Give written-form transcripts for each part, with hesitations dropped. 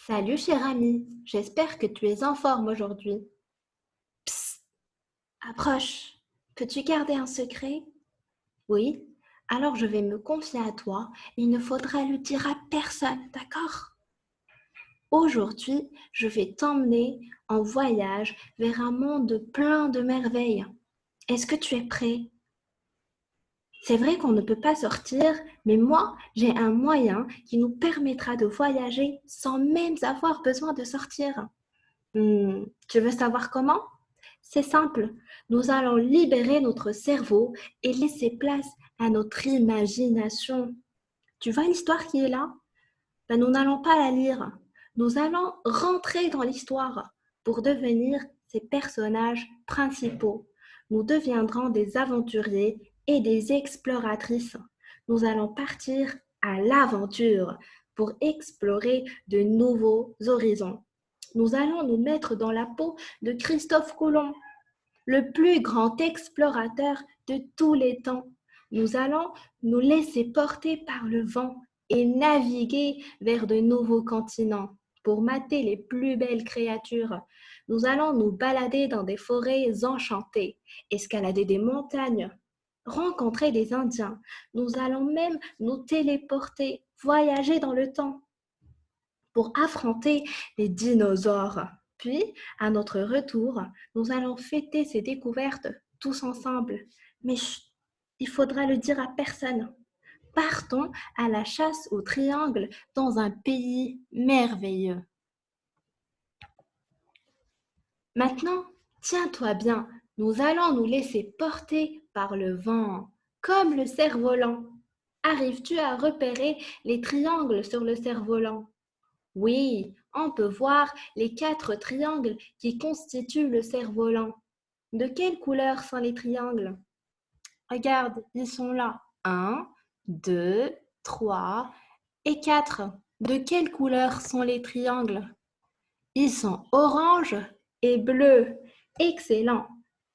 Salut cher ami, j'espère que tu es en forme aujourd'hui. Psst, approche. Peux-tu garder un secret? Oui, alors je vais me confier à toi. Il ne faudra le dire à personne, d'accord? Aujourd'hui, je vais t'emmener en voyage vers un monde plein de merveilles. Est-ce que tu es prêt? C'est vrai qu'on ne peut pas sortir, mais moi, j'ai un moyen qui nous permettra de voyager sans même avoir besoin de sortir. Tu veux savoir comment? C'est simple. Nous allons libérer notre cerveau et laisser place à notre imagination. Tu vois l'histoire qui est là? Ben, nous n'allons pas la lire. Nous allons rentrer dans l'histoire pour devenir ces personnages principaux. Nous deviendrons des aventuriers et des exploratrices. Nous allons partir à l'aventure pour explorer de nouveaux horizons. Nous allons nous mettre dans la peau de Christophe Colomb, le plus grand explorateur de tous les temps. Nous allons nous laisser porter par le vent et naviguer vers de nouveaux continents pour mater les plus belles créatures. Nous allons nous balader dans des forêts enchantées, escalader des montagnes, rencontrer des Indiens. Nous allons même nous téléporter, voyager dans le temps pour affronter les dinosaures. Puis, à notre retour, nous allons fêter ces découvertes tous ensemble. Mais chut, il faudra le dire à personne. Partons à la chasse au triangle dans un pays merveilleux. Maintenant, tiens-toi bien, nous allons nous laisser porter par le vent, comme le cerf-volant. Arrives-tu à repérer les triangles sur le cerf-volant? Oui, on peut voir les 4 triangles qui constituent le cerf-volant. De quelle couleur sont les triangles? Regarde, ils sont là. 1, 2, 3 et 4. De quelle couleur sont les triangles? Ils sont orange et bleu. Excellent.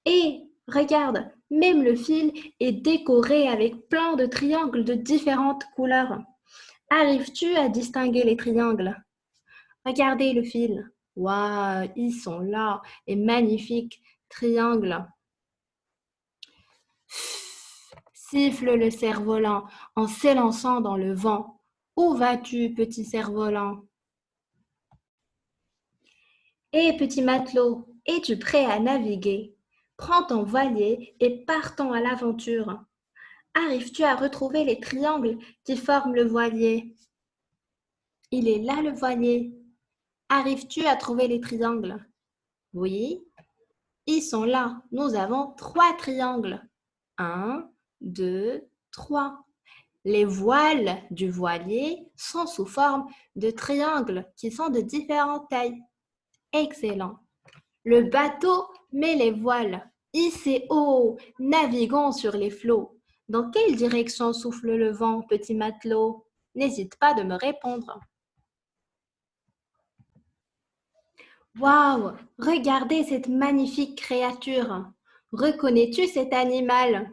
Et regarde, même le fil est décoré avec plein de triangles de différentes couleurs. Arrives-tu à distinguer les triangles? Regardez le fil. Waouh, ils sont là et magnifiques triangles. Siffle le cerf-volant en s'élançant dans le vent. Où vas-tu, petit cerf-volant? Hé, petit matelot, es-tu prêt à naviguer? Prends ton voilier et partons à l'aventure. Arrives-tu à retrouver les triangles qui forment le voilier? Il est là le voilier. Arrives-tu à trouver les triangles? Oui, ils sont là. Nous avons 3 triangles. 1, 2, 3. Les voiles du voilier sont sous forme de triangles qui sont de différentes tailles. Excellent. Le bateau met les voiles. Hissez haut, naviguons sur les flots. Dans quelle direction souffle le vent, petit matelot? N'hésite pas de me répondre. Waouh! Regardez cette magnifique créature. Reconnais-tu cet animal?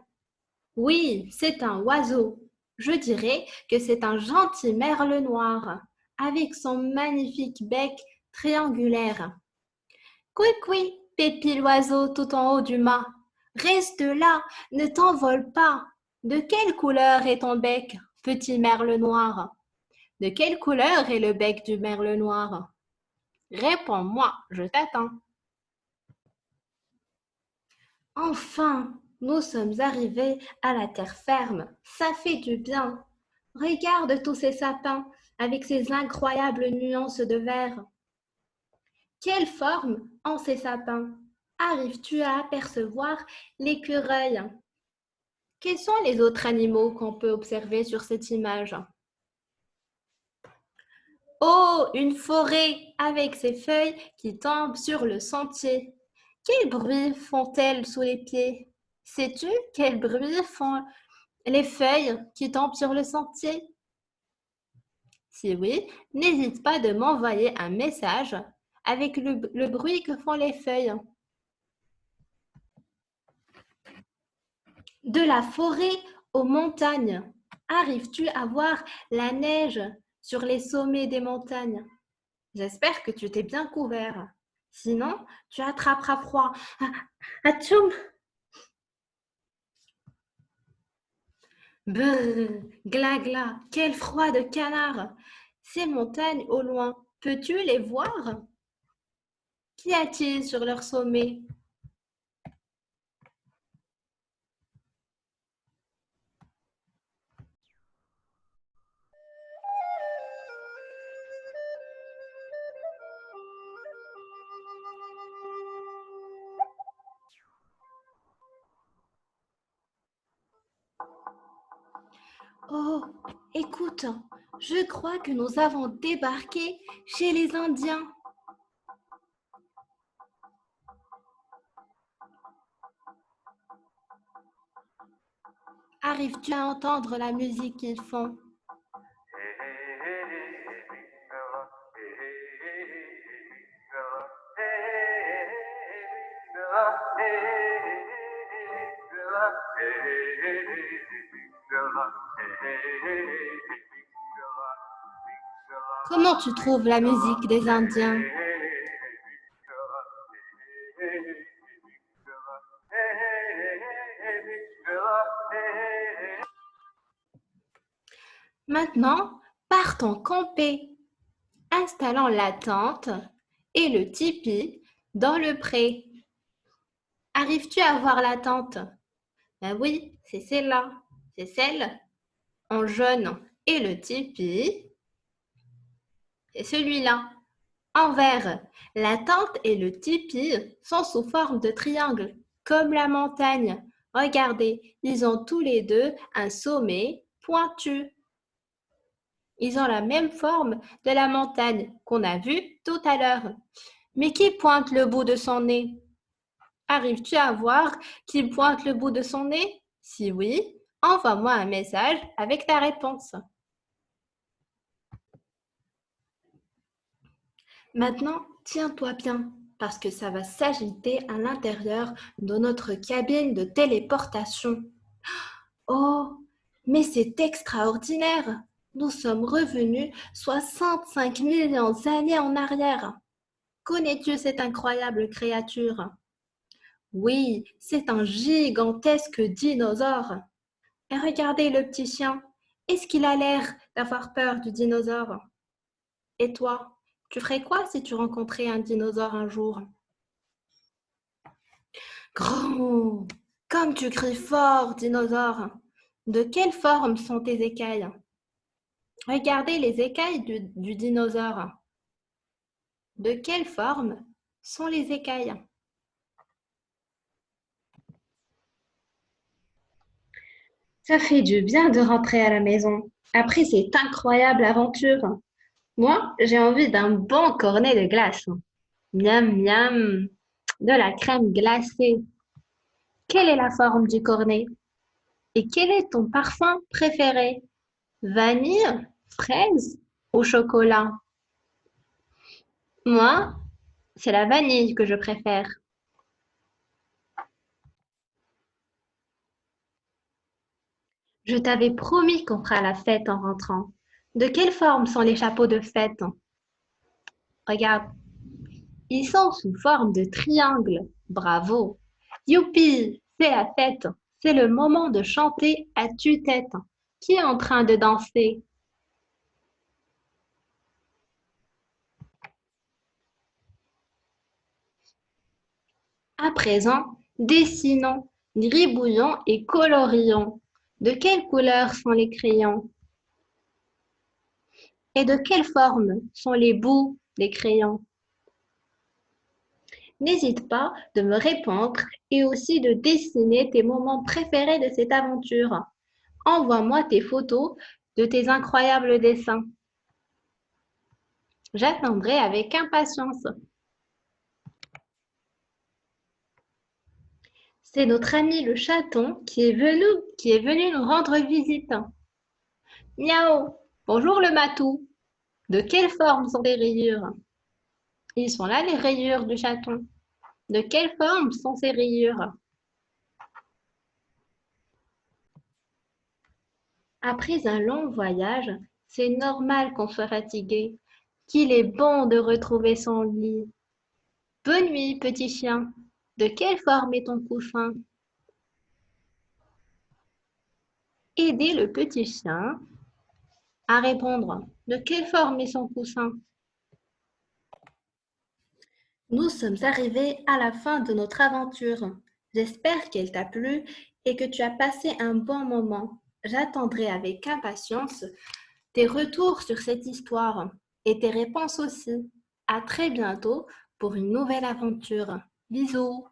Oui, c'est un oiseau. Je dirais que c'est un gentil merle noir, avec son magnifique bec triangulaire. Couicoui, pépit l'oiseau tout en haut du mât. Reste là, ne t'envole pas. De quelle couleur est ton bec, petit merle noir? De quelle couleur est le bec du merle noir? Réponds-moi, je t'attends. Enfin, nous sommes arrivés à la terre ferme. Ça fait du bien. Regarde tous ces sapins avec ces incroyables nuances de vert. Quelle forme ont ces sapins? Arrives-tu à apercevoir l'écureuil? Quels sont les autres animaux qu'on peut observer sur cette image? Oh, une forêt avec ses feuilles qui tombent sur le sentier. Quel bruit font-elles sous les pieds? Sais-tu quel bruit font les feuilles qui tombent sur le sentier? Si oui, n'hésite pas de m'envoyer un message avec le bruit que font les feuilles. De la forêt aux montagnes, arrives-tu à voir la neige sur les sommets des montagnes? J'espère que tu t'es bien couvert. Sinon, tu attraperas froid. Atchoum! Brrr, gla gla, quel froid de canard! Ces montagnes au loin, peux-tu les voir? Qu'y a-t-il sur leur sommet? Oh, écoute, je crois que nous avons débarqué chez les Indiens. Arrives-tu à entendre la musique qu'ils font? Comment tu trouves la musique des Indiens? Maintenant, partons camper, installant la tente et le tipi dans le pré. Arrives-tu à voir la tente? Ben oui, c'est celle-là. C'est celle en jaune. Et le tipi, c'est celui-là. En vert, la tente et le tipi sont sous forme de triangle, comme la montagne. Regardez, ils ont tous les deux un sommet pointu. Ils ont la même forme de la montagne qu'on a vue tout à l'heure. Mais qui pointe le bout de son nez? Arrives-tu à voir qui pointe le bout de son nez? Si oui, envoie-moi un message avec ta réponse. Maintenant, tiens-toi bien, parce que ça va s'agiter à l'intérieur de notre cabine de téléportation. Oh, mais c'est extraordinaire! Nous sommes revenus 65 millions d'années en arrière. Connais-tu cette incroyable créature? Oui, c'est un gigantesque dinosaure. Et regardez le petit chien. Est-ce qu'il a l'air d'avoir peur du dinosaure? Et toi, tu ferais quoi si tu rencontrais un dinosaure un jour? Grand! Comme tu cries fort, dinosaure! De quelle forme sont tes écailles? Regardez les écailles du dinosaure. De quelle forme sont les écailles? Ça fait du bien de rentrer à la maison après cette incroyable aventure. Moi, j'ai envie d'un bon cornet de glace. Miam, miam, de la crème glacée. Quelle est la forme du cornet? Et quel est ton parfum préféré? Vanille, fraise ou chocolat? Moi, c'est la vanille que je préfère. Je t'avais promis qu'on fera la fête en rentrant. De quelle forme sont les chapeaux de fête? Regarde, ils sont sous forme de triangle. Bravo! Youpi! C'est la fête. C'est le moment de chanter à tue-tête. Qui est en train de danser? À présent, dessinons, gribouillons et colorions. De quelle couleur sont les crayons? Et de quelle forme sont les bouts des crayons? N'hésite pas de me répondre et aussi de dessiner tes moments préférés de cette aventure. Envoie-moi tes photos de tes incroyables dessins. J'attendrai avec impatience. C'est notre ami le chaton qui est venu nous rendre visite. Miaou! Bonjour le matou. De quelle forme sont les rayures? Ils sont là les rayures du chaton. De quelle forme sont ces rayures? Après un long voyage, c'est normal qu'on soit fatigué. qu'il est bon de retrouver son lit. Bonne nuit, petit chien. De quelle forme est ton couffin? Aidez le petit chien à répondre. De quelle forme est son coussin? Nous sommes arrivés à la fin de notre aventure. J'espère qu'elle t'a plu et que tu as passé un bon moment. J'attendrai avec impatience tes retours sur cette histoire et tes réponses aussi. À très bientôt pour une nouvelle aventure. Bisous!